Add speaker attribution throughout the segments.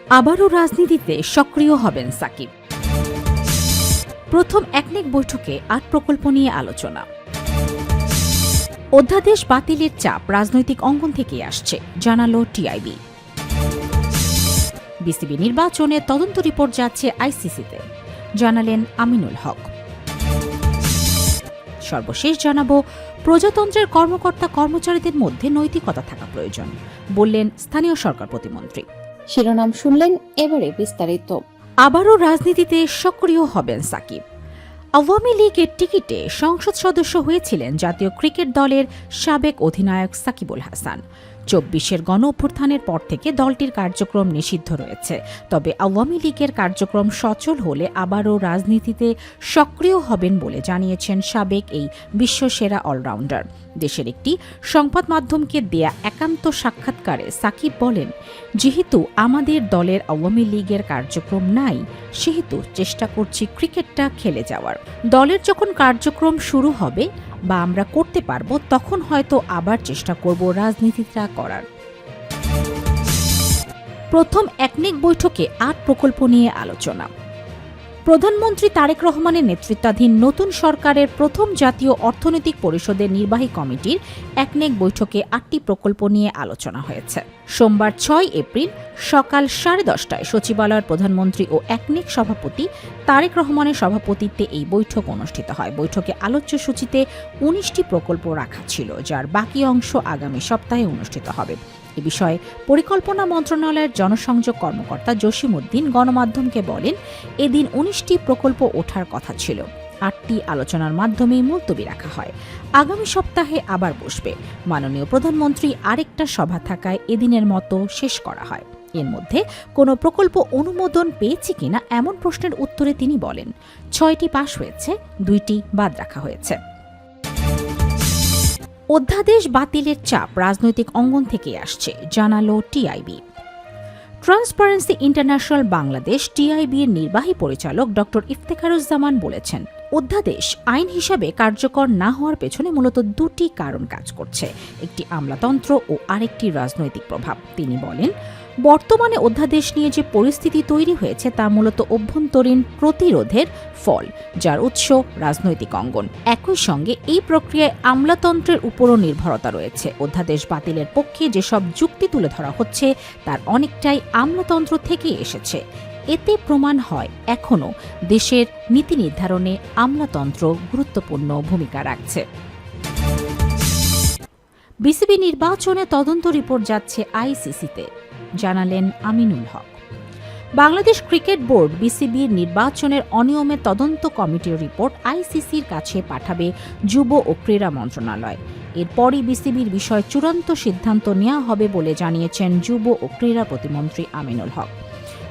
Speaker 1: আবারও রাজনীতিতে সক্রিয় হবেন সাকিব। প্রথম একনেক বৈঠকে ৮ প্রকল্প নিয়ে আলোচনা। অধ্যাদেশ বাতিলের চাপ রাজনৈতিক অঙ্গন থেকে আসছে, জানালো টিআইবি। বিসিবি নির্বাচনে তদন্ত রিপোর্ট যাচ্ছে আইসিসিতে, জানালেন আমিনুল হক। সর্বশেষ জানাবো, প্রজাতন্ত্রের কর্মকর্তা কর্মচারীদের মধ্যে নৈতিকতা থাকা প্রয়োজন, বললেন স্থানীয় সরকার প্রতিমন্ত্রী।
Speaker 2: শিরোনাম শুনলেন, এবারে বিস্তারিত।
Speaker 1: আবারও রাজনীতিতে সক্রিয় হবেন সাকিব। আওয়ামী লীগের টিকিটে সংসদ সদস্য হয়েছিলেন জাতীয় ক্রিকেট দলের সাবেক অধিনায়ক সাকিবুল হাসান। ২৪-এর গণ অভ্যুত্থানের পর থেকে দলটির কার্যক্রম নিষিদ্ধ রয়েছে। তবে আওয়ামী লীগের কার্যক্রম সচল হলে আবারও রাজনীতিতে সক্রিয় হবেন বলে জানিয়েছেন সাবেক এই বিশ্বসেরা অলরাউন্ডার। দেশের একটি সংবাদ মাধ্যমকে দেয়া একান্ত সাক্ষাৎকারে সাকিব বলেন, যেহেতু আমাদের দলের আওয়ামী লীগের কার্যক্রম নাই, সেহেতু চেষ্টা করছি ক্রিকেটটা খেলে যাওয়ার। দলের যখন কার্যক্রম শুরু হবে বা আমরা করতে পারবো, তখন হয়তো আবার চেষ্টা করব রাজনীতিটা করার। প্রথম একনেক বৈঠকে ৮ প্রকল্প নিয়ে আলোচনা। প্রধানমন্ত্রী তারেক রহমানের নেতৃত্বাধীন নতুন সরকারের প্রথম জাতীয় অর্থনৈতিক পরিষদের নির্বাহী কমিটির একনেক বৈঠকে ৮টি প্রকল্প নিয়ে আলোচনা হয়েছে। সোমবার ৬ এপ্রিল সকাল 10:30টায় সচিবালয়ের প্রধানমন্ত্রী ও একনেক সভাপতি তারেক রহমানের সভাপতিত্বে এই বৈঠক অনুষ্ঠিত হয়। বৈঠকে আলোচ্য সূচিতে ১৯টি প্রকল্প রাখা ছিল, যার বাকি অংশ আগামী সপ্তাহে অনুষ্ঠিত হবে। এ বিষয়ে পরিকল্পনা মন্ত্রণালয়ের জনসংযোগ কর্মকর্তা জসিম উদ্দিন গণমাধ্যমকে বলেন, এদিন ১৯টি প্রকল্প ওঠার কথা ছিল। ৮টি আলোচনার মাধ্যমে মুলতবি রাখা হয়। আগামী সপ্তাহে আবার বসবে। মাননীয় প্রধানমন্ত্রী আরেকটা সভা থাকায় এদিনের মতো শেষ করা হয়। এর মধ্যে কোনো প্রকল্প অনুমোদন পেয়েছে কিনা এমন প্রশ্নের উত্তরে তিনি বলেন, ৬টি পাশ হয়েছে, 2টি বাদ রাখা হয়েছে। অধ্যাদেশ বাতিলের চাপ রাজনৈতিক অঙ্গন থেকে আসছে, জানালো TIB. Transparency international Bangladesh TIB এর নির্বাহী পরিচালক ড ইফতেখারুজ্জামান বলেছেন, অধ্যাদেশ আইন হিসাবে কার্যকর না হওয়ার পেছনে মূলত 2টি কারণ কাজ করছে, একটি আমলাতন্ত্র ও আরেকটি রাজনৈতিক প্রভাব। তিনি বলেন, বর্তমানে অধ্যাদেশ নিয়ে যে পরিস্থিতি তৈরি হয়েছে তা মূলত অভ্যন্তরীণ প্রতিরোধের ফল, যার উৎস রাজনৈতিক অঙ্গন। একই সঙ্গে এই প্রক্রিয়ায় আমলাতন্ত্রের উপরও নির্ভরতা রয়েছে। অধ্যাদেশ বাতিলের পক্ষে যেসব যুক্তি তুলে ধরা হচ্ছে তার অনেকটাই আমলাতন্ত্র থেকেই এসেছে। এতে প্রমাণ হয় এখনও দেশের নীতি নির্ধারণে আমলাতন্ত্র গুরুত্বপূর্ণ ভূমিকা রাখছে। বিসিবি নির্বাচনে তদন্ত রিপোর্ট যাচ্ছে আইসিসিতে, জানালেন আমিনুল হক। বাংলাদেশ ক্রিকেট বোর্ড বিসিবির নির্বাচনের অনিয়মে তদন্ত কমিটির রিপোর্ট আইসিসির কাছে পাঠাবে যুব ও ক্রীড়া মন্ত্রণালয়। এরপরই বিসিবির বিষয়ে চূড়ান্ত সিদ্ধান্ত নেওয়া হবে বলে জানিয়েছেন যুব ও ক্রীড়া প্রতিমন্ত্রী আমিনুল হক।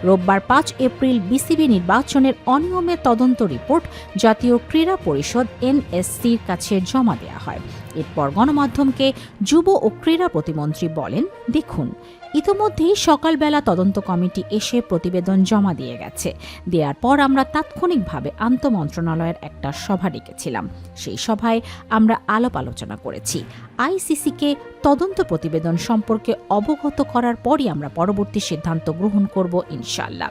Speaker 1: রোববার ৫ এপ্রিল বিসিবি নির্বাচনের অনিয়মে তদন্ত রিপোর্ট জাতীয় ক্রীড়া পরিষদ এনএসসির কাছে জমা দেওয়া হয়। এরপর গণমাধ্যমকে যুব ও ক্রীড়া প্রতিমন্ত্রী বলেন, দেখুন, ইতোমধ্যেই সকালবেলা তদন্ত কমিটি এসে প্রতিবেদন জমা দিয়ে গেছে। দেওয়ার পর আমরা তাৎক্ষণিকভাবে আন্তঃমন্ত্রণালয়ের একটা সভা ডেকেছিলাম। সেই সভায় আমরা আলাপ আলোচনা করেছি। আইসিসিকে তদন্ত প্রতিবেদন সম্পর্কে অবগত করার পরই আমরা পরবর্তী সিদ্ধান্ত গ্রহণ করব ইনশাআল্লাহ।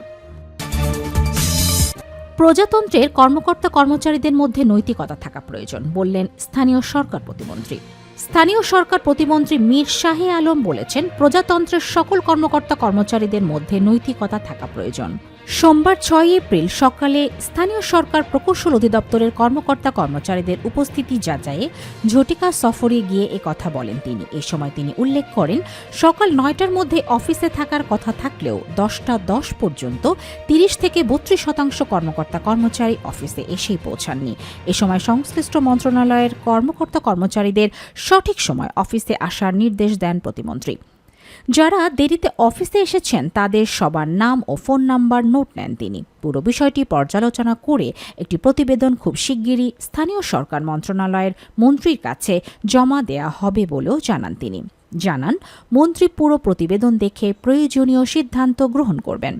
Speaker 1: প্রজাতন্ত্রের কর্মকর্তা কর্মচারীদের মধ্যে নৈতিকতা থাকা প্রয়োজন, বললেন স্থানীয় সরকার প্রতিমন্ত্রী। স্থানীয় সরকার প্রতিমন্ত্রী মীর শাহে আলম বলেছেন, প্রজাতন্ত্রের সকল কর্মকর্তা কর্মচারীদের মধ্যে নৈতিকতা থাকা প্রয়োজন। সোমবার ৬ এপ্রিল সকালে স্থানীয় সরকার প্রকৌশল অধিদপ্তরের কর্মকর্তা কর্মচারীদের উপস্থিতি যাচাইয়ে ঝটিকা সফরে গিয়ে কথা বলেন তিনি। এ সময় তিনি উল্লেখ করেন, সকাল ৯টার মধ্যে অফিসে থাকার কথা থাকলেও ১০টা ১০ পর্যন্ত ৩০ থেকে ৩২% কর্মকর্তা কর্মচারী অফিসে এসেই পৌঁছাননি। এ সময় সংশ্লিষ্ট মন্ত্রণালয়ের কর্মকর্তা কর্মচারীদের সঠিক সময় অফিসে আসার নির্দেশ দেন প্রতিমন্ত্রী। যারা দেরিতে অফিসে এসেছেন তাদের সবার নাম ও ফোন নাম্বার নোট নেন তিনি। পুরো বিষয়টি পর্যালোচনা করে একটি প্রতিবেদন খুব শিগগিরই স্থানীয় সরকার মন্ত্রণালয়ের মন্ত্রীর কাছে জমা দেয়া হবে বলেও জানান তিনি। জানান, মন্ত্রী পুরো প্রতিবেদন দেখে প্রয়োজনীয় সিদ্ধান্ত গ্রহণ করবেন।